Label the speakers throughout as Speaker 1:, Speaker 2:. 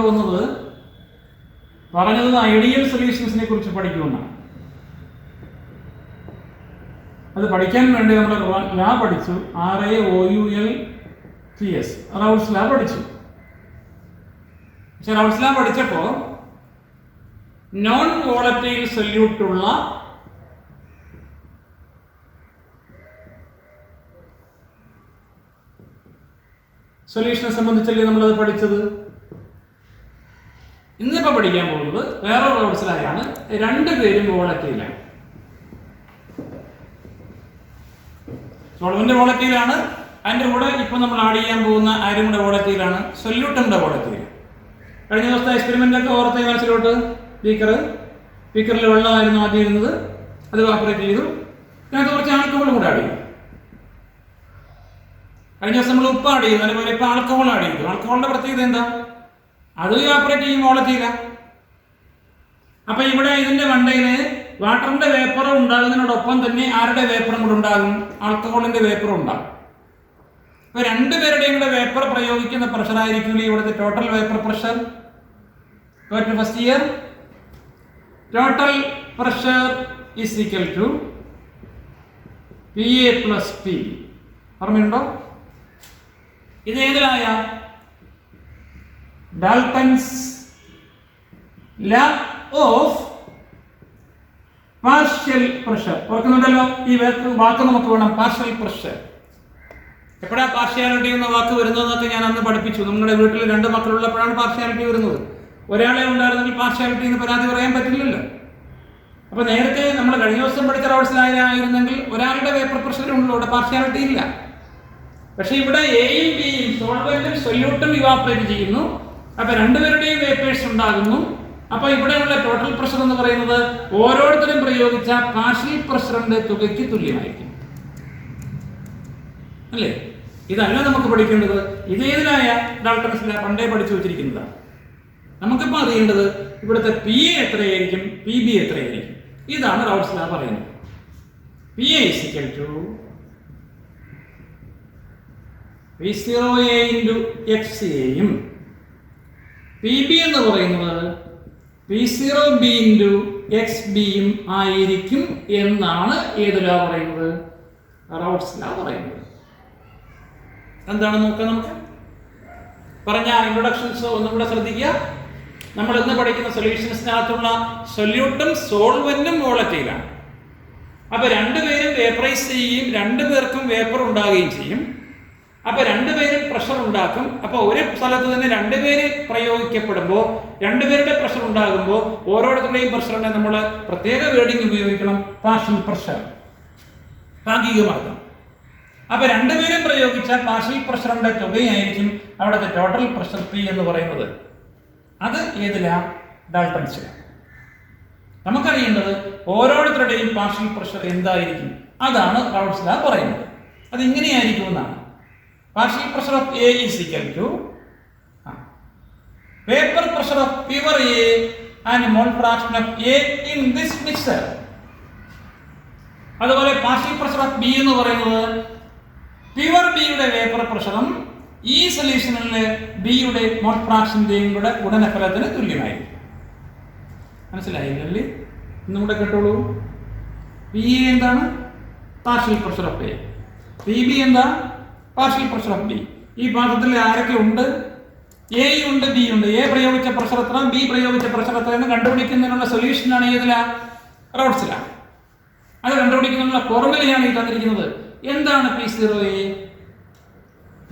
Speaker 1: വന്നത് പറഞ്ഞത് ഐഡിയൽ സൊല്യൂഷൻസിനെ കുറിച്ച് പഠിക്കുമെന്നാണ്. അത് പഠിക്കാൻ വേണ്ടി നമ്മൾ ലാ പഠിച്ചു, RAOULTS, റൗൾട്ട്സ് ലാ പഠിച്ചു. പക്ഷെ റൗൾട്ട്സ് ലാ പഠിച്ചപ്പോൾ നോൺ വോളറ്റൈൽ സൊല്യൂട്ടുള്ള സൊല്യൂഷനെ സംബന്ധിച്ചല്ലേ നമ്മളത് പഠിച്ചത്. ഇന്നിപ്പോൾ പഠിക്കാൻ പോകുന്നത് വേറെ റൗൾട്ട്സ് ലായാണ്. രണ്ടുപേരും വോളറ്റൈലാണ്. സോൾവെന്റ് വോളറ്റൈലാണ്, അതിൻ്റെ കൂടെ ഇപ്പോൾ നമ്മൾ ആഡ് ചെയ്യാൻ പോകുന്ന ആരും കൂടെ വോളറ്റൈലാണ്, സൊല്യൂട്ടൻ്റെ വോളറ്റൈൽ. കഴിഞ്ഞ ദിവസത്തെ എക്സ്പെരിമെൻ്റൊക്കെ ഓർത്ത് മനസ്സിലോട്ട് ബീക്കറിൽ വെള്ളമായിരുന്നു ആദ്യം ഇരുന്നത്, അത് വാപ്പറേറ്റ് ചെയ്തു, അതിനകത്ത് കുറച്ച് ആൽക്കഹോളും കൂടെ ആഡ് ചെയ്തു. കഴിഞ്ഞ ദിവസം നമ്മൾ ഉപ്പ് ആഡ് ചെയ്യുന്നു, അതുപോലെ ഇപ്പോൾ ആൽക്കഹോൾ ആഡ് ചെയ്തു. ആൽക്കഹോളിൻ്റെ പ്രത്യേകത എന്താ? അത് വാപ്പറേറ്റ് ചെയ്യും വോളറ്റൈല. അപ്പൊ ഇവിടെ ഇതിന്റെ വണ്ടയിൽ വാട്ടറിന്റെ വേപ്പർ ഉണ്ടാകുന്നതിനോടൊപ്പം തന്നെ ആരുടെ വേപ്പറും കൂടെ ഉണ്ടാകും? ആൽക്കഹോളിന്റെ വേപ്പറും ഉണ്ടാകും. അപ്പൊ രണ്ടുപേരുടെയും കൂടെ വേപ്പർ പ്രയോഗിക്കുന്ന പ്രഷർ ആയിരിക്കും ഇവിടുത്തെ total vapour pressure. First year total pressure is equal to PA + P. ഓർമ്മയുണ്ടോ? ഇത് ഏതിലായ? Dalton's law of partial pressure. ഓർക്കുന്നുണ്ടല്ലോ ഈ വാക്ക് നമുക്ക് വേണം, പാർഷ്യൽ പ്രഷർ. എപ്പോഴാണ് പാർഷ്യാലിറ്റി എന്ന വാക്ക് വരുന്നതെന്നൊക്കെ ഞാൻ അന്ന് പഠിപ്പിച്ചു. നിങ്ങളുടെ വീട്ടിൽ 2 മക്കളുള്ളപ്പോഴാണ് പാർഷ്യാലിറ്റി വരുന്നത്. ഒരാളെ ഉണ്ടായിരുന്നെങ്കിൽ പാർഷ്യാലിറ്റി എന്ന് പരാതി പറയാൻ പറ്റില്ലല്ലോ. അപ്പൊ നേരത്തെ നമ്മൾ കഴിഞ്ഞ ദിവസം പഠിച്ച റൗൾട്ട്സിലായിരുന്നെങ്കിൽ ഒരാളുടെ വേപ്പർ പ്രഷറുള്ളൂ, ഇവിടെ പാർഷ്യാലിറ്റി ഇല്ല. പക്ഷെ ഇവിടെ എയും ബിയും സോൾവെന്റും സൊല്യൂട്ടും ഇവാപ്പറേറ്റ് ചെയ്യുന്നു. അപ്പൊ രണ്ടുപേരുടെയും വേപ്പേഴ്സ് ഉണ്ടാകുന്നു. അപ്പൊ ഇവിടെയുള്ള ടോട്ടൽ പ്രഷർ എന്ന് പറയുന്നത് ഓരോരുത്തരും പ്രയോഗിച്ച പാർഷ്യൽ പ്രഷറിന്റെ തുകയ്ക്ക് തുല്യമായിരിക്കും, അല്ലേ? ഇതല്ല നമുക്ക് പഠിക്കേണ്ടത്. ഇതേതിലായ ഡാൽട്ടൺസ് ലാ പണ്ടേ പഠിച്ചു വെച്ചിരിക്കുന്നതാണ്. നമുക്കിപ്പോൾ അറിയേണ്ടത് ഇവിടുത്തെ PA എത്രയായിരിക്കും, PB എത്രയായിരിക്കും. ഇതാണ് റൗൾട്ട്സ് ലാ പറയുന്നത്. PA = P0A × XA-യും PB എന്ന് പറയുന്നത് P0B × XB-യും ആയിരിക്കും എന്നാണ് ഏത് ലാ പറയുന്നത്? റൗൾട്ട്സ് ലാ പറയുന്നത്. എന്താണെന്ന് നോക്കാം. നമുക്ക് പറഞ്ഞ ഇൻട്രൊഡക്ഷൻസ് ഒന്നും കൂടെ ശ്രദ്ധിക്കുക. നമ്മൾ ഇന്ന് പഠിക്കുന്ന സൊല്യൂഷൻസിനകത്തുള്ള സൊല്യൂട്ടും സോൾവെന്റും വോളറ്റൈലാണ്. അപ്പൊ രണ്ടുപേരും വേപ്പറൈസ് ചെയ്യുകയും രണ്ടുപേർക്കും വേപ്പർ ഉണ്ടാകുകയും ചെയ്യും. അപ്പൊ രണ്ടുപേരും പ്രഷർ ഉണ്ടാക്കും. അപ്പൊ ഒരു സ്ഥലത്ത് തന്നെ രണ്ടുപേര് പ്രയോഗിക്കപ്പെടുമ്പോൾ രണ്ടുപേരുടെ പ്രഷർ ഉണ്ടാകുമ്പോൾ ഓരോരുത്തരുടെയും പ്രഷറിനെ നമ്മൾ പ്രത്യേക വേർഡിങ് ഉപയോഗിക്കണം, പാർഷ്യൽ പ്രഷർ, ഭാഗികമാക്കാം. അപ്പൊ രണ്ടുപേരും പ്രയോഗിച്ച പാർഷ്യൽ പ്രഷറിന്റെ തുകയായിരിക്കും അവിടുത്തെ ടോട്ടൽ പ്രഷർ P എന്ന് പറയുന്നത്. അത് ഏതിലാ? ഡാൽട്ടൺസ് ലാ. നമുക്കറിയേണ്ടത് ഓരോരുത്തരുടെയും പാർഷ്യൽ പ്രഷർ എന്തായിരിക്കും, അതാണ് റൗൾട്ട്സ് ലാ പറയുന്നത്. അത് ഇങ്ങനെയായിരിക്കും എന്നാണ്. Partial pressure of A is equal to vapor pressure of pure A and mole fraction of A in this mixture. അതുപോലെ പാർഷ്യൽ പ്രഷർ ഓഫ് B എന്ന് പറയുന്നത് പ്യുവർ ബിയുടെ വേപ്പർ പ്രഷറും ഈ സൊല്യൂഷനിലെ ബിയുടെ മോൾ ഫ്രാക്ഷന്റെയും കൂടെ ഗുണനഫലത്തിന് തുല്യമായിരിക്കും. മനസ്സിലായില്ലേ? ഇന്നും കൂടെ കേട്ടോളൂ. PA എന്താണ്? Partial pressure of A. PB എന്താ? Partial pressure of B. ഈ പാത്രത്തിൽ ആരൊക്കെ ഉണ്ട്? എ ഉണ്ട്, ബി ഉണ്ട്. എ പ്രയോഗിച്ച പ്രഷർ എത്ര, ബി പ്രയോഗിച്ച പ്രഷർ എത്ര എന്ന് കണ്ടുപിടിക്കുന്നതിനുള്ള സൊല്യൂഷനാണ് ഏതിലാ? റൗൾട്ട്സ് ലാ. അത് കണ്ടുപിടിക്കുന്നതിനുള്ള ഫോർമുലയാണ് ഈ തന്നിരിക്കുന്നത്. എന്താണ് P0A?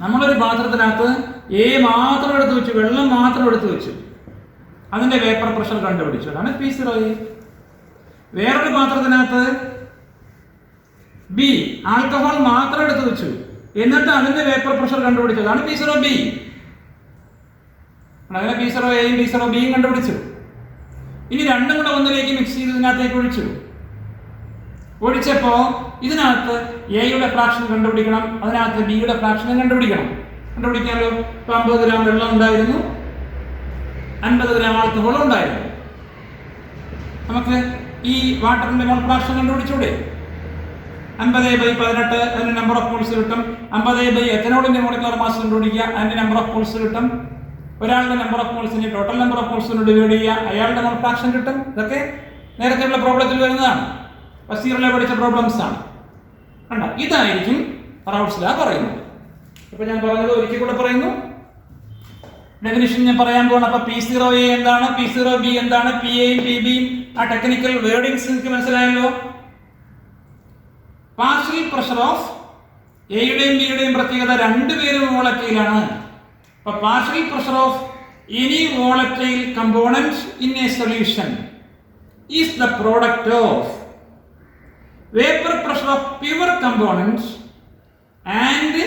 Speaker 1: നമ്മളൊരു പാത്രത്തിനകത്ത് എ മാത്രം എടുത്തു വെച്ചു, വെള്ളം മാത്രം എടുത്തു വെച്ചു, അതിന്റെ വേപ്പർ പ്രഷർ കണ്ടുപിടിച്ചു, അതാണ് P0A. വേറൊരു പാത്രത്തിനകത്ത് ബി ആൽക്കഹോൾ മാത്രം എടുത്തു വെച്ചു, എന്നിട്ട് അതിന്റെ വേപ്പർ പ്രഷർ കണ്ടുപിടിച്ചത്, അതാണ് P0B. അങ്ങനെ P0Aയും P0Bയും കണ്ടുപിടിച്ചു. ഇനി രണ്ടും കൂടെ ഒന്നിലേക്ക് മിക്സ് ചെയ്ത് ഇതിനകത്തേക്ക് ഒഴിച്ചപ്പോ ഇതിനകത്ത് എയുടെ ഫ്രാക്ഷൻ കണ്ടുപിടിക്കണം, അതിനകത്ത് ബിയുടെ ഫ്രാക്ഷനും കണ്ടുപിടിക്കാമല്ലോ. ഇപ്പൊ 50 ഗ്രാം വെള്ളം ഉണ്ടായിരുന്നു, 50 ഗ്രാം ആൽക്കഹോൾ ഉണ്ടായിരുന്നു. നമുക്ക് ഈ വാട്ടറിന്റെ മോൾ ഫ്രാക്ഷൻ കണ്ടുപിടിച്ചൂടെ? 50/18 അതിന്റെ നമ്പർ ഓഫ് മോൾസ് കിട്ടും. 50 എത്തനോളിന്റെ മോളിക്കുലർ മാസ് കണ്ടുപിടിക്കുക, അതിന്റെ നമ്പർ ഓഫ് മോൾസ് കിട്ടും. ഒരാളുടെ നമ്പർ ഓഫ് മോൾസിനെ ടോട്ടൽ നമ്പർ ഓഫ് മോൾസിനോട് ഡിവൈഡ് ചെയ്യുക, അയാളുടെ മോൾ ഫ്രാക്ഷൻ കിട്ടും. ഇതൊക്കെ നേരത്തെയുള്ള പ്രോബ്ലത്തിൽ വരുന്നതാണ്, ഫസ്റ്റ് ഇയറിലെ പഠിച്ച പ്രോബ്ലംസ് ആണ്. കണ്ട, ഇതായിരിക്കും റൗൾട്ട്സ് ലോ പറയുന്നത്. ഇപ്പൊ ഞാൻ പറഞ്ഞത് ഒരിക്കൽ കൂടെ പറയുന്നു, ഡെഫിനിഷൻ ഞാൻ പറയാൻ പോകണം. അപ്പൊ P0A എന്താണ്, P0B എന്താണ്, PAയും PBയും ആ ടെക്നിക്കൽ വേർഡിങ്സ് നിങ്ങൾക്ക് മനസ്സിലായല്ലോ. പാർഷ്യൽ പ്രഷർ ഓഫ് എയുടെയും ബിയുടെയും പ്രത്യേകത രണ്ടുപേരും വോളറ്റൈലാണ്. അപ്പൊ partial pressure of any volatile component in A solution is the product of vapour pressure of pure component and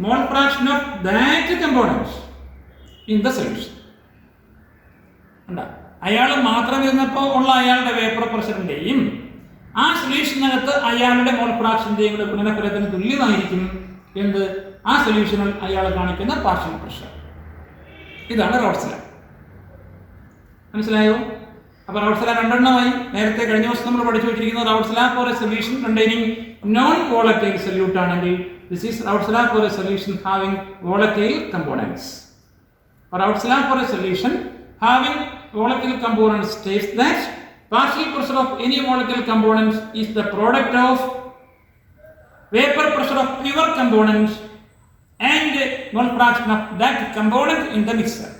Speaker 1: mole fraction of that component in the solution. അയാൾ മാത്രം ഇരുന്നപ്പോൾ ഉള്ള അയാളുടെ വേപ്പർ പ്രഷറിന്റെയും ആ സൊല്യൂഷനകത്ത് അയാളുടെ മോൾ ഫ്രാക്ഷന്റെയും കൂടെ ഗുണനഫലത്തിന് തുല്യമായിരിക്കും എന്ത്, ആ സൊല്യൂഷനിൽ അയാൾ കാണിക്കുന്ന പാർഷ്യൽ പ്രഷർ. ഇതാണ് റൗൾട്ട്സ് ലോ. മനസ്സിലായോ? അപ്പൊ റൗൾട്ട്സ് ലോ രണ്ടെണ്ണമായി. നേരത്തെ കഴിഞ്ഞ ദിവസം നമ്മൾ പഠിച്ചു വെച്ചിരിക്കുന്നത് Raoult's law for a solution containing non volatile solute ആണെങ്കിൽ this is Raoult's law for a solution having volatile components. Rauldt's law for a solution having volatile components states that partial pressure of any volatile component is the product of vapor pressure of pure component and mole fraction of that component in the mixture.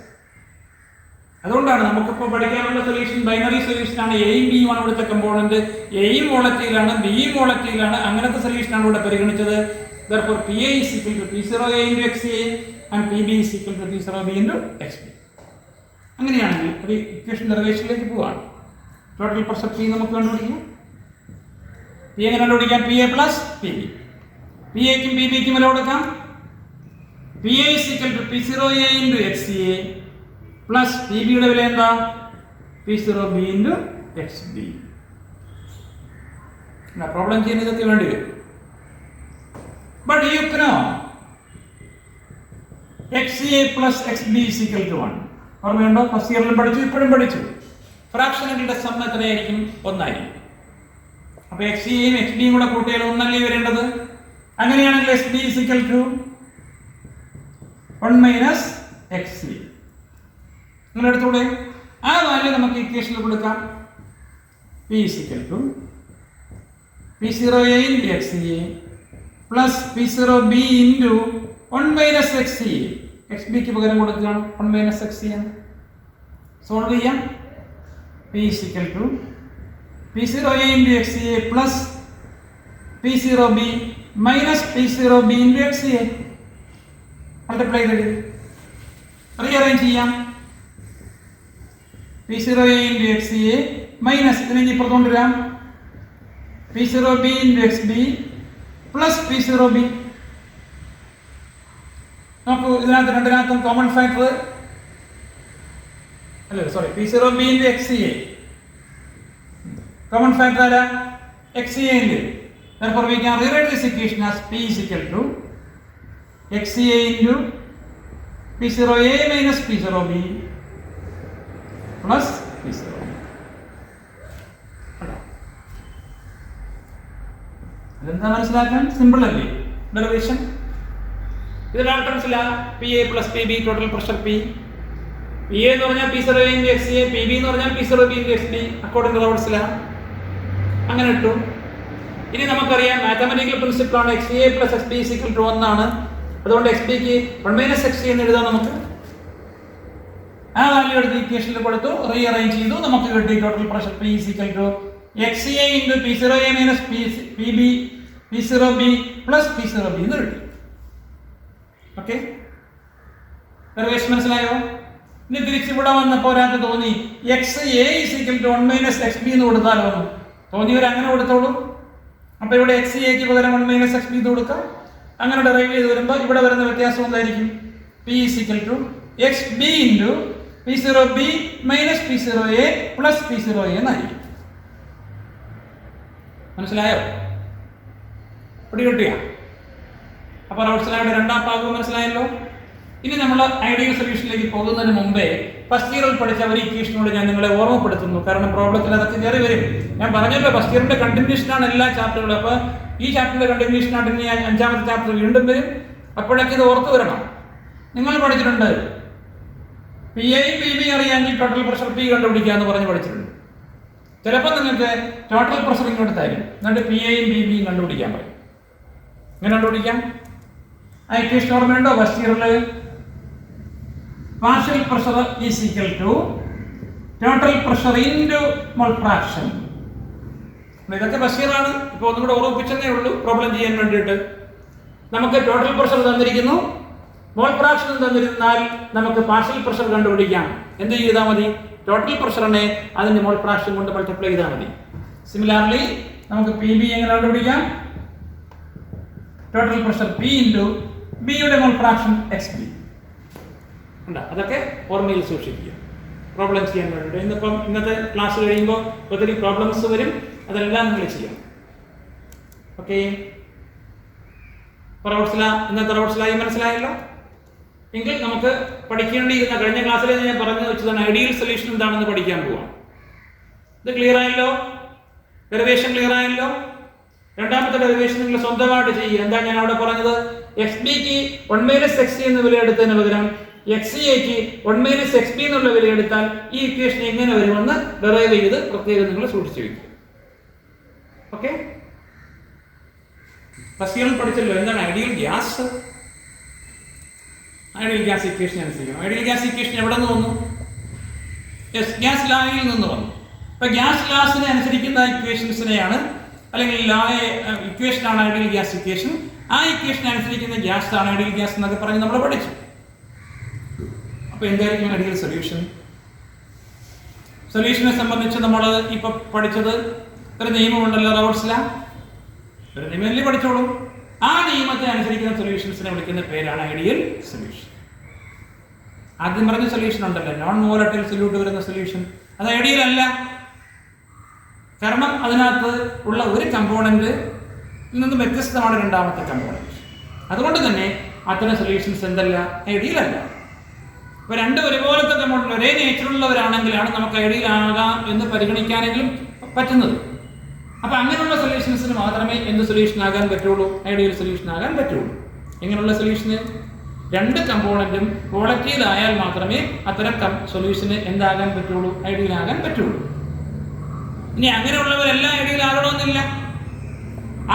Speaker 1: അതുകൊണ്ടാണ് നമുക്കിപ്പോൾ പഠിക്കാനുള്ള solution binary solution ആണ്. എയും ബിയും ആണ് ഇവിടുത്തെ component. എയും വോളറ്റൈലാണ്, ബിയും വോളറ്റൈലാണ്. അങ്ങനത്തെ സൊല്യൂഷനാണ് ഇവിടെ പരിഗണിച്ചത്. Therefore PA is equal to P0A into XA and PB is equal to P0B into XB. അങ്ങനെയാണെങ്കിൽ ഒരു ഇക്വേഷൻ ഡെറിവേഷനിലേക്ക് പോവാണ്. ടോട്ടൽ പ്രഷർ P നമുക്ക് കണ്ടുപിടിക്കാം. P എങ്ങനെ കണ്ടുപിടിക്കാം? PA plus PB. PAക്കും PBക്കും വില കൊടുക്കാം. PA is equal to P0A into XA plus PBയുടെ വില എന്താ? P0B into XB. പ്രോബ്ലം ചെയ്യുന്നതൊക്കെ വേണ്ടി വരും. But you know XA plus XB is equal to 1. ഓർമ്മയുണ്ടോ? ഫസ്റ്റ് ഇയറിലും പഠിച്ചു, ഇപ്പോഴും പഠിച്ചു. ഫ്രാക്ഷനുകളുടെ സം എത്രയായിരിക്കും? ഒന്നായിരിക്കും. അപ്പൊ XAയും XBയും കൂടെ കൂട്ടിയാൽ ഒന്നല്ലേ വരേണ്ടത്. അങ്ങനെയാണെങ്കിൽ XB is equal to 1 minus XA. നിങ്ങൾ എടുത്തൂടെ? ആ വാല്യൂ നമുക്ക് ഇക്വേഷനിൽ കൊടുക്കാം. P is equal to P0A into XA plus P0B into 1 minus XA. XBക്ക് പകരം കൊടുക്കുകയാണ് 1 minus XA. സോൾവ് ചെയ്യാം. P is equal to P0A into XA plus P0B minus P0B into XA. Multiply ചെയ്ത് rearrange ചെയ്യാം. P0A into XA minus ഇതിനെ ഇപ്പുറത്ത് കൊണ്ടുവരാം. P0B into XB plus P0B. നോക്കൂ, ഇതിനകത്ത് രണ്ടിനകത്തും കോമൺ ഫാക്ടർ അല്ലേ, sorry, P0B into XA. Common factor ആരാ? XA ഉണ്ട്. Therefore we can rewrite this equation as P is equal to XA into P0A minus P0B plus P0B. ഇതെന്താ മനസ്സിലാക്കാൻ? Simple അല്ലേ derivation? ഇത് Raoult's law. PA plus PB total pressure P. PA എന്ന് പറഞ്ഞാൽ P0A into XA, PB എന്ന് പറഞ്ഞാൽ P0B into XB according to Raoult's law. അങ്ങനെ ഇട്ടു. ഇനി നമുക്കറിയാം മാത്തമാറ്റിക്കൽ പ്രിൻസിപ്പിൾ ആണ് XA plus XB is equal to 1 ആണ്. അതുകൊണ്ട് XBക്ക് 1 minus XA എന്ന് എഴുതാം നമുക്ക്. ആ വാല്യൂ എടുത്ത് ഇക്വേഷനിൽ കൊടുത്തു, റീഅറേഞ്ച് ചെയ്തു, നമുക്ക് കിട്ടി total pressure P is equal to XA into P0A minus PB P0B plus P0B എന്ന് കിട്ടി. ഓക്കെ, ഡെറിവേഷൻ മനസ്സിലായോ? ഇനി തിരിച്ചിവിടെ വന്നപ്പോൾ ഒരാൾക്ക് തോന്നി XA is equal to 1 minus XB എന്ന് കൊടുത്താലോ എന്ന് തോന്നിയവർ അങ്ങനെ കൊടുത്തോളൂ. അപ്പൊ ഇവിടെ XAക്ക് പകരം 1 minus XB എന്ന് കൊടുക്കാം. അങ്ങനെ ഡെറൈവ് ചെയ്ത് വരുമ്പോൾ ഇവിടെ വരുന്ന വ്യത്യാസം എന്തായിരിക്കും? P is equal to XB into P0B minus P0A plus P0A എന്നായിരിക്കും. മനസ്സിലായോ? പിടി കിട്ടിയ? അപ്പൊ റൗൾട്ട്സ് ലോയുടെ രണ്ടാം ഭാഗം മനസ്സിലായല്ലോ. ഇനി നമ്മൾ ഐഡിയൽ സൊല്യൂഷനിലേക്ക് പോകുന്നതിന് മുമ്പേ ഫസ്റ്റ് ഇയറിൽ പഠിച്ച ഒരു ഇക്വേഷനോട് ഞാൻ നിങ്ങളെ ഓർമ്മപ്പെടുത്തുന്നു. കാരണം പ്രോബ്ലത്തിൽ അതൊക്കെ കയറി വരും. ഞാൻ പറഞ്ഞല്ലോ ഫസ്റ്റ് ഇയറിന്റെ കണ്ടിന്യൂഷനാണ് എല്ലാ ചാപ്റ്ററുകളും. അപ്പൊ ഈ ചാപ്റ്ററിന്റെ കണ്ടിന്യൂഷൻ ആയിട്ട് ഇനി 5ാമത്തെ ചാപ്റ്റർ വീണ്ടും വരും. അപ്പോഴൊക്കെ ഇത് ഓർത്തു വരണം. നിങ്ങൾ പഠിച്ചിട്ടുണ്ട് പി എയും പി ബി അറിയാമെങ്കിൽ ടോട്ടൽ പ്രഷർ പി കണ്ടുപിടിക്കാന്ന് പറഞ്ഞ് പഠിച്ചിട്ടുണ്ട്. ചിലപ്പോൾ നിങ്ങൾക്ക് ടോട്ടൽ പ്രഷർ ഇങ്ങോട്ട് തരും, എന്നിട്ട് പി എയും പി ബിയും കണ്ടുപിടിക്കാൻ പറയും. എങ്ങനെ കണ്ടുപിടിക്കാം? ആ ഇക്വേഷൻ ഓർമ്മയുണ്ടോ? ഫസ്റ്റ് ഇയറിൽ partial pressure is equal to total pressure into mole fraction. ഇതൊക്കെ ഫസ്റ്റ് ഇയർ ആണ്. ഇപ്പോൾ ഒന്നും കൂടെ ഓർമ്മിപ്പിച്ചതേ ഉള്ളൂ പ്രോബ്ലം ചെയ്യാൻ വേണ്ടിയിട്ട്. നമുക്ക് ടോട്ടൽ പ്രഷർ തന്നിരിക്കുന്നു, മോൾ ഫ്രാക്ഷൻ തന്നിരുന്നാൽ നമുക്ക് പാർഷ്യൽ പ്രഷർ കണ്ടുപിടിക്കാം. എന്ത് ചെയ്താൽ മതി? ടോട്ടൽ പ്രഷറിനെ അതിന്റെ മോൾ ഫ്രാക്ഷൻ കൊണ്ട് മൾട്ടിപ്ലൈ ചെയ്താൽ മതി. സിമിലാർലി നമുക്ക് പി ബി എങ്ങനെ കണ്ടുപിടിക്കാം? ടോട്ടൽ പ്രഷർ പി ഇൻറ്റു ബിയുടെ മോൾ ഫ്രാക്ഷൻ എക്സ് ബി. ഉണ്ട്, അതൊക്കെ ഓർമ്മയിൽ സൂക്ഷിക്കുക പ്രോബ്ലം ചെയ്യാൻ വേണ്ടിയിട്ട്. ഇന്നത്തെ ക്ലാസ് കഴിയുമ്പോൾ ഒത്തിരി പ്രോബ്ലംസ് വരും, അതെല്ലാം നിങ്ങൾ ചെയ്യാം. ഓക്കെ, ഇന്നത്തെ റോഡ്സിലായി മനസ്സിലായല്ലോ. എങ്കിൽ നമുക്ക് പഠിക്കേണ്ടിയിരുന്ന കഴിഞ്ഞ ക്ലാസ്സിൽ ഞാൻ പറഞ്ഞു വെച്ചതാണ് ഐഡിയൽ സൊല്യൂഷൻ എന്താണെന്ന് പഠിക്കാൻ പോവാം. ഇത് ക്ലിയർ ആയല്ലോ? ഡെറിവേഷൻ ക്ലിയർ ആയല്ലോ? രണ്ടാമത്തെ ഡെറിവേഷൻ നിങ്ങൾ സ്വന്തമായിട്ട് ചെയ്യുക. എന്താ ഞാൻ അവിടെ പറഞ്ഞത്? എക്സ് ബിക്ക് 1 - എക്സ് എന്ന് വിലയെടുത്തതിന് പകരം എക്സ് എക്ക് 1 - എക്സ് ബി എന്നുള്ള വിലയെടുത്താൽ ഈ ഇക്വേഷൻ എങ്ങനെ വരുമെന്ന് ഡെറൈവ് ചെയ്ത് പ്രത്യേകം നിങ്ങൾ സൂക്ഷിച്ചു വയ്ക്കും. ഓക്കെ, ഫസ്റ്റ് ഇയറിൽ പഠിച്ചല്ലോ എന്താണ് ideal gas. Ideal gas equation അനുസരിക്കണം. ഐഡിയൽ ഗ്യാസ് ഇക്വേഷൻ എവിടെ നിന്ന് വന്നു? ഗ്യാസ് ലായിൽ നിന്ന് വന്നു. അപ്പൊ ഗ്യാസ് ലാസിനെ അനുസരിക്കുന്ന ഇക്വേഷൻസിനെയാണ്, അല്ലെങ്കിൽ ഇക്വേഷനാണ് ഐഡിയൽ ഗ്യാസ് ഇക്വേഷൻ. ആ ഇക്വേഷൻ അനുസരിക്കുന്ന ഗ്യാസ് ആണ് ഐഡിയൽ ഗ്യാസ് എന്നൊക്കെ പറഞ്ഞ് നമ്മൾ പഠിച്ചു. അപ്പൊ എന്തായിരിക്കും ഐഡിയൽ സൊല്യൂഷൻ? സൊല്യൂഷനെ സംബന്ധിച്ച് നമ്മൾ ഇപ്പൊ പഠിച്ചത് ഒരു നിയമമുണ്ടല്ലോ, റോഡ്സ് ലോ. ഒരു നിയമമല്ലേ പഠിച്ചോളൂ. ആ നിയമത്തെ അനുസരിക്കുന്ന സൊല്യൂഷൻസിനെ വിളിക്കുന്ന പേരാണ് ഐഡിയൽ സൊല്യൂഷൻ. ആദ്യം പറഞ്ഞ സൊല്യൂഷൻ ഉണ്ടല്ലോ, നോൺ വോളറ്റൈൽ സൊല്യൂട്ട് വരുന്ന സൊല്യൂഷൻ, അത് ഐഡിയൽ അല്ല. കാരണം അതിനകത്ത് ഉള്ള ഒരു കമ്പോണന്റ് നിന്ന് വ്യത്യസ്തമാണ് രണ്ടാമത്തെ കമ്പോണന്റ്. അതുകൊണ്ട് തന്നെ അത്തരം സൊല്യൂഷൻസ് എന്തല്ല, ഐഡിയൽ അല്ല. ഇപ്പൊ രണ്ടും ഒരുപോലത്തെ കമ്പോണന്റ് ഒരേ നേച്ചറുള്ളവരാണെങ്കിലാണ് നമുക്ക് ഐഡിയൽ ആകാം എന്ന് പരിഗണിക്കാനെങ്കിലും പറ്റുന്നത്. അപ്പൊ അങ്ങനെയുള്ള സൊല്യൂഷൻസിന് മാത്രമേ എന്ത് സൊല്യൂഷൻ ആകാൻ പറ്റുള്ളൂ? ഐഡിയൽ സൊല്യൂഷൻ ആകാൻ പറ്റുള്ളൂ. എങ്ങനെയുള്ള സൊല്യൂഷന്? രണ്ട് കമ്പോണന്റും വോളറ്റൈൽ ആയാൽ മാത്രമേ അത്തരം സൊല്യൂഷന് എന്താകാൻ പറ്റുള്ളൂ? ഐഡിയൽ ആകാൻ പറ്റുള്ളൂ. ഇനി അങ്ങനെയുള്ളവരെല്ലാം ഐഡിയൽ ആകണമെന്നില്ല.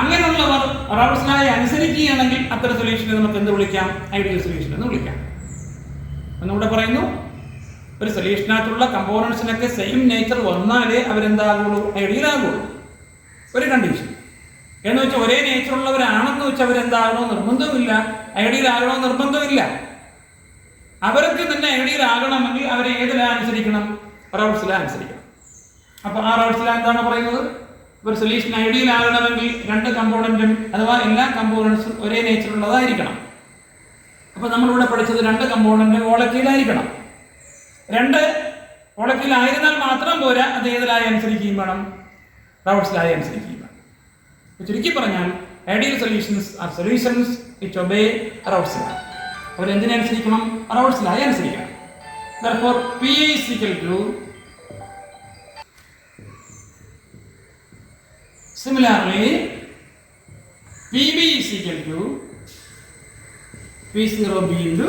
Speaker 1: അങ്ങനെയുള്ളവർ റോഡ്സ് ലോ അനുസരിക്കുകയാണെങ്കിൽ അത്തരം സൊല്യൂഷനെ നമുക്ക് എന്ത് വിളിക്കാം? ഐഡിയൽ സൊല്യൂഷൻ എന്ന് വിളിക്കാം. ഒന്നുകൂടെ പറയുന്നു, ഒരു സൊല്യൂഷനകത്തുള്ള കമ്പോണൻസിനൊക്കെ സെയിം നേച്ചർ വന്നാലേ അവരെന്താകുള്ളൂ? ഐഡിയൽ ആകുള്ളൂ. ഒരു കണ്ടീഷൻ എന്ന് വെച്ചാൽ ഒരേ നേച്ചറുള്ളവരാണെന്ന് വെച്ചാൽ അവരെന്താകണോ നിർബന്ധമില്ല, ഐഡിയൽ ആകണോ നിർബന്ധമില്ല. അവർക്ക് തന്നെ ഐഡിയൽ ആകണമെങ്കിൽ അവരെ ഏതിലാ അനുസരിക്കണം? റോഡ്സ് ലോ അനുസരിക്കണം. അപ്പൊ ആ റോഡ്സ് ലോ എന്താണ് പറയുന്നത്? ഒരു സൊല്യൂഷൻ ഐഡിയൽ ആകണമെങ്കിൽ രണ്ട് കമ്പോണന്റും അഥവാ എല്ലാ കമ്പോണൻസും ഒരേ നേച്ചറുള്ളതായിരിക്കണം. അപ്പൊ നമ്മളിവിടെ പഠിച്ചത് രണ്ട് കമ്പോണന്റ് വോളറ്റൈൽ ആയിരിക്കണം. രണ്ട് വോളറ്റൈൽ ആയിരുന്നാൽ മാത്രം പോരാ, അത് ഏതിലായി അനുസരിക്കുകയും വേണം? റോഡ്സ് ലോ അനുസരിക്കുകയും വേണം. ചുരുക്കി പറഞ്ഞാൽ ideal solutions are solutions which obey Raoult's law. അവരെന്തിനനുസരിക്കണം? റോഡ്സ് ലോ അനുസരിക്കണം. Therefore, PA is equal to, similarly, PB is equal to P0B into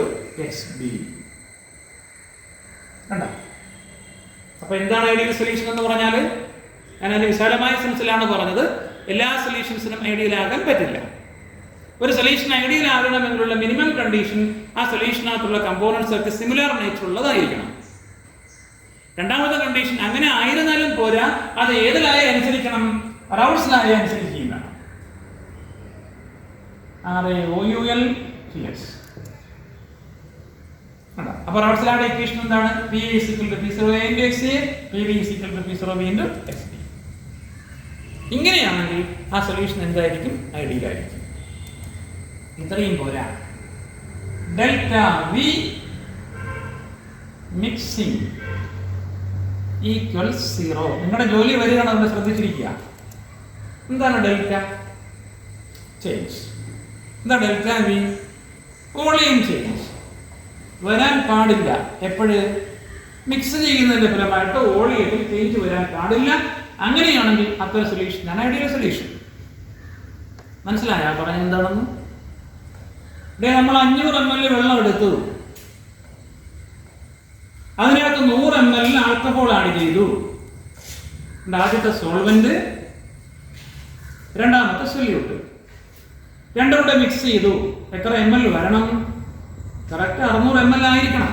Speaker 1: XB. കണ്ടോ? അപ്പൊ എന്താണ് ഐഡിയൽ സൊല്യൂഷൻ എന്ന് പറഞ്ഞാൽ, ഞാൻ അതിന്റെ വിശാലമായ സെൻസിലാണ് പറഞ്ഞത്. എല്ലാ സൊല്യൂഷൻസിനും ഐഡിയൽ ആകാൻ പറ്റില്ല. ഒരു സൊല്യൂഷൻ ഐഡിയൽ ആകണമെങ്കിലുള്ള മിനിമം കണ്ടീഷൻ ആ സൊല്യൂഷനകത്തുള്ള കമ്പോണൻസ് ഒക്കെ സിമിലർ നേച്ചർ ഉള്ളതായിരിക്കണം. രണ്ടാമത്തെ കണ്ടീഷൻ അങ്ങനെ ആയിരുന്നാലും പോരാ, അത് ഏതിലായി അനുസരിക്കണം? റോഡ്സ് ലോ അനുസരിക്കുകയും വേണം. RAOUL TS. അപ്പൊ റോഡ്സ് ലോയുടെ ഇക്വേഷൻ എന്താണ്? PA is equal to P0A into XA, PB is equal to P0B into XB. ഇങ്ങനെയാണെങ്കിൽ ആ സൊല്യൂഷൻ എന്തായിരിക്കും? ഐഡിയൽ ആയിരിക്കും. ഇത്രയും പോരാ, ഡെൽറ്റ വി മിക്സിംഗ് ഈക്വൽ 0. നിങ്ങളുടെ ജോലി വരികയാണ്, അവിടെ ശ്രദ്ധിച്ചിരിക്കുക. എന്താണ് ഡെൽറ്റ ചേഞ്ച്? എന്താ ഡെൽറ്റ വി? വോളിയം ചേഞ്ച് വരാൻ പാടില്ല. എപ്പോഴ്? മിക്സ് ചെയ്യുന്നതിന്റെ ഫലമായിട്ട് വോളിയത്തിൽ ചേഞ്ച് വരാൻ പാടില്ല. അങ്ങനെയാണെങ്കിൽ അത്തരം സൊല്യൂഷനാണ് ഐഡിയൽ സൊല്യൂഷൻ. മനസ്സിലായോ പറഞ്ഞ എന്താണെന്ന്? നമ്മൾ 500 ml വെള്ളം എടുത്തു. അതിനകത്ത് 100 ml ആൽക്കഹോൾ ആഡ് ചെയ്തു. ആദ്യത്തെ സോൾവെന്റ്, രണ്ടാമത്തെ സൊല്യൂട്ട്, രണ്ടും കൂടെ മിക്സ് ചെയ്തു. എത്ര ml വരണം? കറക്റ്റ് 600 ml ആയിരിക്കണം.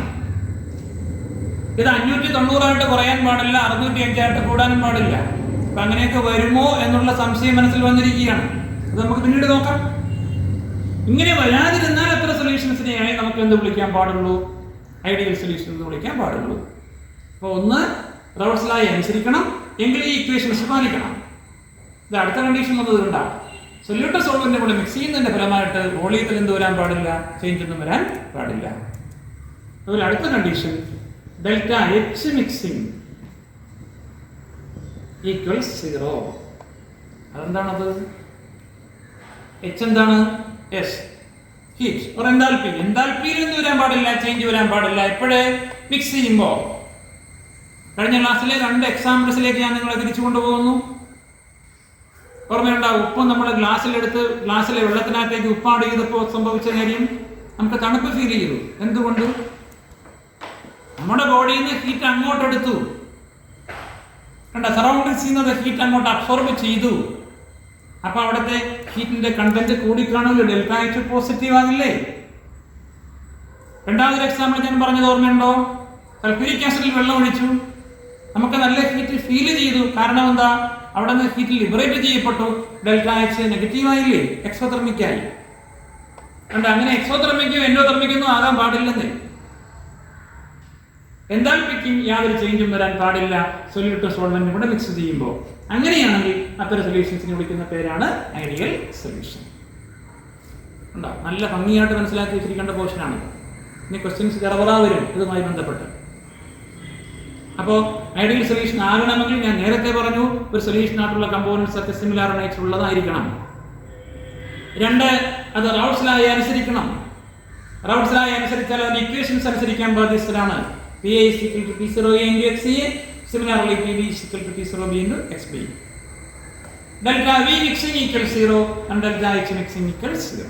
Speaker 1: ഇത് 590 ആയിട്ട് കുറയാൻ പാടില്ല, 605 ആയിട്ട് കൂടാനും പാടില്ല. അപ്പൊ അങ്ങനെയൊക്കെ വരുമോ എന്നുള്ള സംശയം മനസ്സിൽ വന്നിരിക്കുകയാണ്. അത് നമുക്ക് പിന്നീട് നോക്കാം. ഇങ്ങനെ വരാതിരുന്നാൽ എത്ര സൊല്യൂഷൻസിനെയായി നമുക്ക് എന്ത് വിളിക്കാൻ പാടുള്ളൂ? ഐഡിയൽ സൊല്യൂഷൻ എന്ന് വിളിക്കാൻ പാടുള്ളൂ. അപ്പോൾ ഒന്ന്, റൗൾട്ട്സ് ലോ അനുസരിക്കണം, എങ്കിൽ ഈ ഇക്വേഷൻസ് പാലിക്കണം. ഇത് അടുത്ത കണ്ടീഷൻ വന്നത് കൊണ്ടാണ്. സൊല്യൂട്ട് സോൾവെന്റ് കൂടെ മിക്സ് ചെയ്യുന്നതിന്റെ ഫലമായിട്ട് വോളിയത്തിൽ എന്ത് വരാൻ പാടില്ല? ചേഞ്ച് ഒന്നും വരാൻ പാടില്ല. അതുപോലെ അടുത്ത condition, delta H mixing equals 0. അതെന്താണത്? എച്ച് എന്താണ്? എസ്, ഹീറ്റ് ഒരു എൻതാൽപ്പി. എൻതാൽപ്പിയിൽ എന്ത് വരാൻ പാടില്ല? ചേഞ്ച് വരാൻ പാടില്ല. എപ്പോഴേ? മിക്സ് ചെയ്യുമ്പോൾ. കഴിഞ്ഞ ക്ലാസ്സിലെ 2 എക്സാമ്പിൾസിലേക്ക് ഞാൻ നിങ്ങളെ തിരിച്ചു കൊണ്ടുപോകുന്നു. ഓർമ്മയുണ്ടാവും, ഉപ്പ് നമ്മൾ ഗ്ലാസ്സിലെ വെള്ളത്തിനകത്തേക്ക് ഉപ്പ് ആഡ് ചെയ്തപ്പോൾ സംഭവിച്ച കാര്യം, നമുക്ക് തണുപ്പ് ഫീൽ ചെയ്തു. എന്തുകൊണ്ട്? നമ്മുടെ ബോഡിയിൽ നിന്ന് ഹീറ്റ് അങ്ങോട്ട് എടുത്തു. കണ്ട, സറൗണ്ടിങ്സിൽ നിന്ന് ഹീറ്റ് അങ്ങോട്ട് അബ്സോർബ് ചെയ്തു. അപ്പൊ അവിടുത്തെ ഹീറ്റിന്റെ കണ്ടന്റ് കൂടിക്കാണുമല്ലോ, ഡെൽറ്റ എച്ച് പോസിറ്റീവ് ആകില്ലേ? രണ്ടാമതൊരു എക്സാമ്പിൾ ഞാൻ പറഞ്ഞത് ഓർമ്മയുണ്ടോ? സൾഫ്യൂരിക് ആസിഡിൽ വെള്ളം ഒഴിച്ചു, നമുക്ക് നല്ല ഹീറ്റ് ഫീൽ ചെയ്തു. കാരണം എന്താ? അവിടെ നിന്ന് ഹീറ്റ് ലിബറേറ്റ് ചെയ്യപ്പെട്ടു. ഡെൽറ്റ എച്ച് നെഗറ്റീവ് ആയില്ലേ? എക്സോതെർമിക് ആയി. കണ്ട, അങ്ങനെ എക്സോതെർമിക്കോ എൻഡോതെർമിക്കൊന്നും ആകാൻ പാടില്ലെന്നേ. എൻതാൽപ്പിക്കും യാതൊരു ചേഞ്ചും വരാൻ പാടില്ല സൊല്യൂട്ട് സോൾവെന്റ് കൂടെ മിക്സ് ചെയ്യുമ്പോൾ. അങ്ങനെയാണെങ്കിൽ അത്തരം സൊല്യൂഷൻസിനെ വിളിക്കുന്ന പേരാണ് ഐഡിയൽ സൊല്യൂഷൻ. ഉണ്ടോ? നല്ല ഭംഗിയായിട്ട് മനസ്സിലാക്കി വെച്ചിരിക്കേണ്ട പോർഷനാണ്. ഇനി ക്വസ്റ്റ്യൻസ് ചെറുതാ വരും ഇതുമായി ബന്ധപ്പെട്ട്. അപ്പോൾ ഐഡിയൽ സൊല്യൂഷൻ ആകണമെങ്കിൽ ഞാൻ നേരത്തെ പറഞ്ഞു, ഒരു സൊല്യൂഷനായിട്ടുള്ള കമ്പോണൻസ് ഒക്കെ സിമിലർ നേച്ചർ ഉള്ളതായിരിക്കണം. 2, അത് റൗൾട്ട്സ് ലോ അനുസരിക്കണം. റൗൾട്ട്സ് ലോ അനുസരിച്ചാൽ അതിന്റെ ഇക്വേഷൻസ് അനുസരിക്കാൻ ബാധ്യസ്ഥരാണ്. PA is equal to P0A into XA. Similarly, PB is equal to P0B into XB. Delta V mixing equals 0 and delta H mixing equals 0.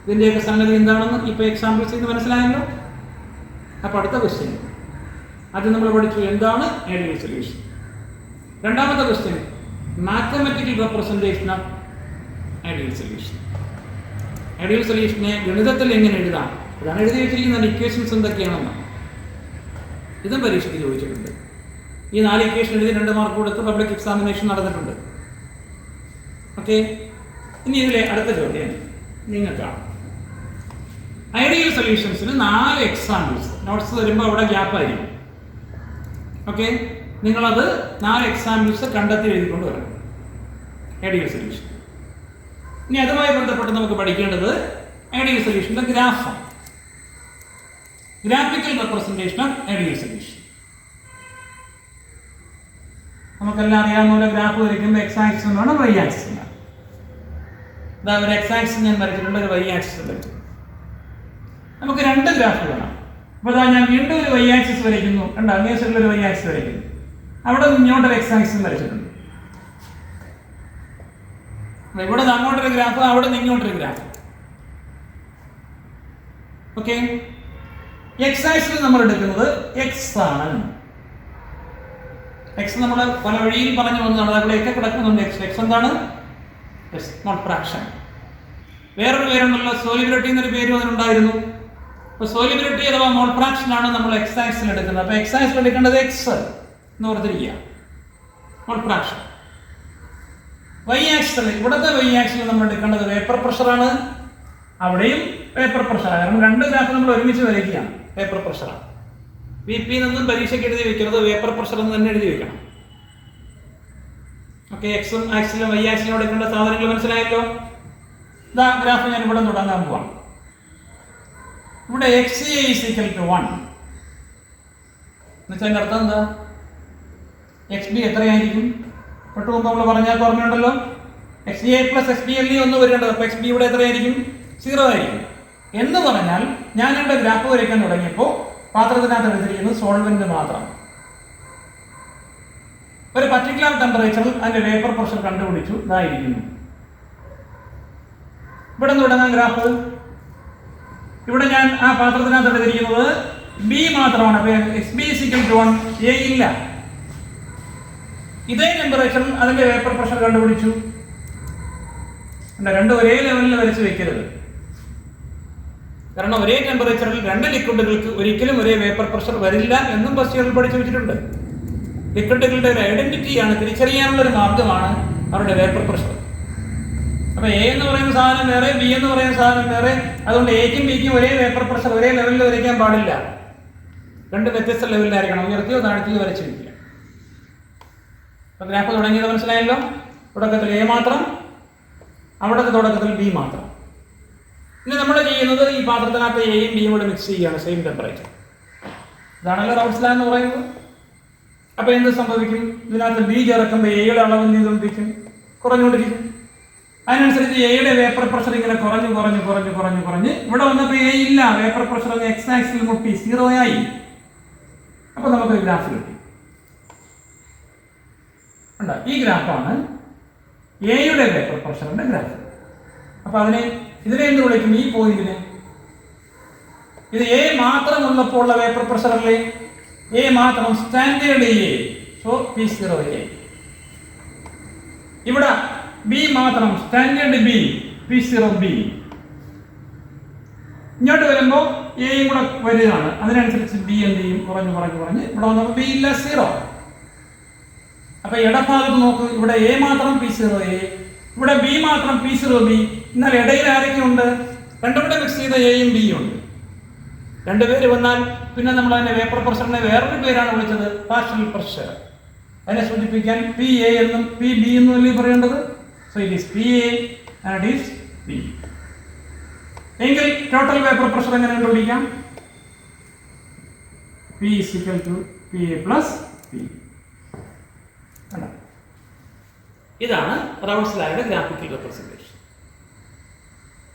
Speaker 1: ഇതിന്റെയൊക്കെ സംഗതി എന്താണെന്ന് ഇപ്പൊ എക്സാമ്പിൾസ് ചെയ്ത് മനസ്സിലായല്ലോ. അപ്പൊ അടുത്ത ക്വസ്റ്റ്യൻ, അത് നമ്മൾ പഠിച്ചു എന്താണ് ഐഡിയൽ സൊല്യൂഷൻ. രണ്ടാമത്തെ question, mathematical representation of ideal solution. Ideal സൊല്യൂഷനെ ഗണിതത്തിൽ എങ്ങനെ എഴുതാം? അതാണ് എഴുതി വെച്ചിരിക്കുന്ന ഇക്വേഷൻസ് എന്തൊക്കെയാണെന്ന്. ഇതും പരീക്ഷയ്ക്ക് ചോദിച്ചിട്ടുണ്ട്. ഈ 4 ഇക്വേഷൻ എഴുതി 2 മാർക്ക് കൊടുത്ത് പബ്ലിക് എക്സാമിനേഷൻ നടന്നിട്ടുണ്ട്. ഓക്കെ, ഇനി ഇതിലെ അടുത്ത ചോദ്യം നിങ്ങൾക്കാണ്. Ideal സൊല്യൂഷൻസിന് 4 examples. നോട്ട്സ് വരുമ്പോൾ അവിടെ ഗ്യാപ്പ് ആയിരിക്കും. ഓക്കെ, നിങ്ങളത് 4 എക്സാമ്പിൾസ് കണ്ടെത്തി എഴുതിക്കൊണ്ട് വരണം. Ideal solution. ഇനി അതുമായി ബന്ധപ്പെട്ട് നമുക്ക് പഠിക്കേണ്ടത് ഐഡിയൽ സൊല്യൂഷന്റെ ഗ്രാഫാണ്. Graphical representation of ideal solution. നമുക്കെല്ലാം അറിയാവുന്ന പോലെ ഗ്രാഫ് വരയ്ക്കുമ്പോൾ എക്സ് ആക്സിസ് എന്നാണ്, വൈ ആക്സിസ് എന്നാണ്. ഇതാ ഒരു എക്സ് ആക്സിസ് ഞാൻ വരച്ചിട്ടുണ്ട്, ഒരു വൈ ആക്സിസ് വരയ്ക്കും. നമുക്ക് 2 ഗ്രാഫ് വേണം. അപ്പോൾ അതാ ഞാൻ വീണ്ടും ഒരു വൈ ആക്സിസ് വരയ്ക്കുന്നു. കണ്ടോ, അങ്ങേ സൈഡിൽ ഒരു വൈ ആക്സിസ് വരയ്ക്കുന്നു. അവിടെ നിന്ന് ഇങ്ങോട്ടൊരു എക്സ് ആക്സിസ് വരച്ചിട്ടുണ്ട്. ഇവിടെ നിന്ന് അങ്ങോട്ടൊരു ഗ്രാഫ്, അവിടെ നിന്ന് ഇങ്ങോട്ടൊരു ഗ്രാഫ്. ഓക്കെ, എക്സ് ആക്സിൽ നമ്മൾ എടുക്കുന്നത് എക്സ് ആണ്. എക്സ് നമ്മൾ പല വഴിയിൽ പറഞ്ഞു വന്നതാണ്. അവിടെയൊക്കെ കിടക്കുന്നുണ്ട് എക്സ്. എക്സ് എന്താണ്? Mole fraction. വേറൊരു പേരുണ്ടല്ലോ, സോലിബിലിറ്റി എന്നൊരു പേരും അതിനുണ്ടായിരുന്നു. അപ്പൊ സോലിബിലിറ്റി അഥവാ മോഡ് ഫ്രാക്ഷൻ ആണ് നമ്മൾ എക്സ് ആക്സിൽ എടുക്കുന്നത്. അപ്പൊ എക്സ് ആക്സിൽ എടുക്കേണ്ടത് എക്സ് എന്ന് ഓർത്തിരിക്കുക, മോഡ് ഫ്രാക്ഷൻ. വൈ ആക്സിൽ, ഇവിടുത്തെ വൈ ആക്സിൽ നമ്മൾ എടുക്കേണ്ടത് വേപ്പർ പ്രഷറാണ്. അവിടെയും പേപ്പർ പ്രഷറാണ്. കാരണം 2 ഗ്രാഫ് നമ്മൾ ഒരുമിച്ച് വരയ്ക്കുകയാണ്. പേപ്പർ പ്രഷറാണ്. VP നിന്നും പരീക്ഷയ്ക്ക് എഴുതി വെക്കുന്നത് വേപ്പർ പ്രഷർ എന്ന് തന്നെ എഴുതി വെക്കണം. ഓക്കെ, എക്സും ആക്സിലും വൈ ആക്സിലും എടുക്കേണ്ട സാധനങ്ങൾ മനസ്സിലായല്ലോ. ഇതാ ഗ്രാഫ് ഞാൻ ഇവിടെ തുടങ്ങാൻ പോവാണ്. ഇവിടെ XA is equal to 1 എന്നുവെച്ചാൽ അർത്ഥം എന്താ? XB എത്രയായിരിക്കും? തൊട്ട് മുമ്പ് നമ്മൾ പറഞ്ഞാൽ ഓർമ്മയുണ്ടല്ലോ, XA plus XB ഒന്ന് വരേണ്ടത്. അപ്പൊ XB ഇവിടെ എത്രയായിരിക്കും? 0 ആയിരിക്കും. എന്ന് പറഞ്ഞാൽ ഞാൻ ഇവിടെ ഗ്രാഫ് വരയ്ക്കാൻ തുടങ്ങിയപ്പോൾ പാത്രത്തിനകത്ത് എടുത്തിരിക്കുന്നത് സോൾവെന്റ് മാത്രം. ഒരു പർട്ടിക്കുലർ ടെമ്പറേച്ചറിൽ അതിന്റെ വേപ്പർ പ്രഷർ കണ്ടുപിടിച്ചു, ഇതായിരിക്കുന്നു. ഇവിടെ നിന്ന് തുടങ്ങാൻ ഗ്രാഫ്. ഇവിടെ ഞാൻ ആ പാത്രത്തിനകത്ത് എടുത്തിരിക്കുന്നത് ബി മാത്രമാണ്. അപ്പൊ x B is equal to 1, A ഇല്ല. ഇതേ ടെമ്പറേച്ചറിൽ അതിന്റെ വേപ്പർ പ്രഷർ കണ്ടുപിടിച്ചു. രണ്ടും ഒരേ ലെവലിൽ വരച്ച് വെക്കരുത്. കാരണം ഒരേ ടെമ്പറേച്ചറിൽ രണ്ട് ലിക്വിഡുകൾക്ക് ഒരിക്കലും ഒരേ വേപ്പർ പ്രഷർ വരില്ല എന്നും ഫസ്റ്റ് ഇയറിൽ പഠിച്ചു വെച്ചിട്ടുണ്ട്. ലിക്വിഡുകളുടെ ഒരു ഐഡന്റിറ്റിയാണ്, തിരിച്ചറിയാനുള്ള ഒരു മാർഗമാണ് അവരുടെ വേപ്പർ പ്രഷർ. അപ്പൊ എ എന്ന് പറയുന്ന സാധനം വേറെ, ബി എന്ന് പറയുന്ന സാധനം വേറെ. അതുകൊണ്ട് എക്കും ബിക്കും ഒരേ വേപ്പർ പ്രഷർ ഒരേ ലെവലിൽ വരയ്ക്കാൻ പാടില്ല. രണ്ട് വ്യത്യസ്ത ലെവലിലായിരിക്കണം. ഉയർത്തിയോ താഴ്ത്തിയോ വരച്ച് വയ്ക്കുക. അപ്പൊ ഗ്രാഫ് തുടങ്ങിയത് മനസ്സിലായല്ലോ. തുടക്കത്തിൽ എ മാത്രം, അവിടുത്തെ തുടക്കത്തിൽ ബി മാത്രം. ഇനി നമ്മൾ ചെയ്യുന്നത് ഈ പാത്രത്തിനകത്ത് എയും ബിയും കൂടെ മിക്സ് ചെയ്യുകയാണ്, സെയിം ടെമ്പറേച്ചർ. ഇതാണല്ലോ റൗൾട്ട്സ് ലാ എന്ന് പറയുന്നത്. അപ്പൊ എന്ത് സംഭവിക്കും? ഇതിനകത്ത് ബി ചേർക്കുമ്പോൾ എയുടെ അളവ് എന്ത് ചെയ്തുകൊണ്ടിരിക്കും? കുറഞ്ഞുകൊണ്ടിരിക്കും. അതിനനുസരിച്ച് എയുടെ വേപ്പർ പ്രഷർ ഇങ്ങനെ കുറഞ്ഞ് കുറഞ്ഞ് കുറഞ്ഞ് കുറഞ്ഞ് കുറഞ്ഞ് ഇവിടെ വന്നപ്പോൾ എ ഇല്ല, വേപ്പർ പ്രഷർ എക്സ് ആക്സിൽ മുട്ടി 0 ആയി. അപ്പൊ നമുക്ക് ഗ്രാഫ് കിട്ടി. ഈ ഗ്രാഫാണ് എയുടെ വേപ്പർ പ്രഷറിന്റെ ഗ്രാഫ്. അപ്പൊ ഇതിനെ എന്ത് വിളിക്കും? ഈ പോയിന്റിനെ. ഇത് എ മാത്രമുള്ളപ്പോൾ ഉള്ള വേപ്പർ പ്രഷർ അല്ലേ? എ മാത്രം, സ്റ്റാൻഡേർഡ് എ, സോ P0A. ഇവിടെ ബി മാത്രം, സ്റ്റാൻഡേർഡ് ബി, P0B. ഇങ്ങോട്ട് വരുമ്പോൾ എയും കൂടെ വരികയാണ്. അതിനനുസരിച്ച് ബി എന്ത് ചെയ്യും? കുറഞ്ഞ് കുറഞ്ഞ് കുറഞ്ഞ് ഇവിടെ വന്നപ്പോൾ ബി ഇല്ല, 0. അപ്പൊ ഇടഭാഗത്ത് നോക്ക്, ഇവിടെ എ മാത്രം P0A, ഇവിടെ ബി മാത്രം P0B. എന്നാൽ ഇടയിൽ ആരൊക്കെ ഉണ്ട്? രണ്ടും കൂടെ മിക്സ് ചെയ്ത എയും ബിയും ഉണ്ട്. രണ്ടുപേര് വന്നാൽ പിന്നെ നമ്മൾ അതിന്റെ വേപ്പർ പ്രഷറിനെ വേറൊരു പേരാണ് വിളിച്ചത്, പാർഷ്യൽ പ്രഷർ. അതിനെ സൂചിപ്പിക്കാൻ PA എന്നും PB എന്നും അല്ലേ പറയേണ്ടത്? So it is PA and it is B. എങ്കിൽ ടോട്ടൽ വേപ്പർ പ്രഷർ എങ്ങനെ കണ്ടുപിടിക്കാം? P is equal to PA plus P. ഇതാണ് റൗൾട്ട്സ് ലായുടെ ഗ്രാഫിക്കൽ റെപ്രസെന്റേഷൻ.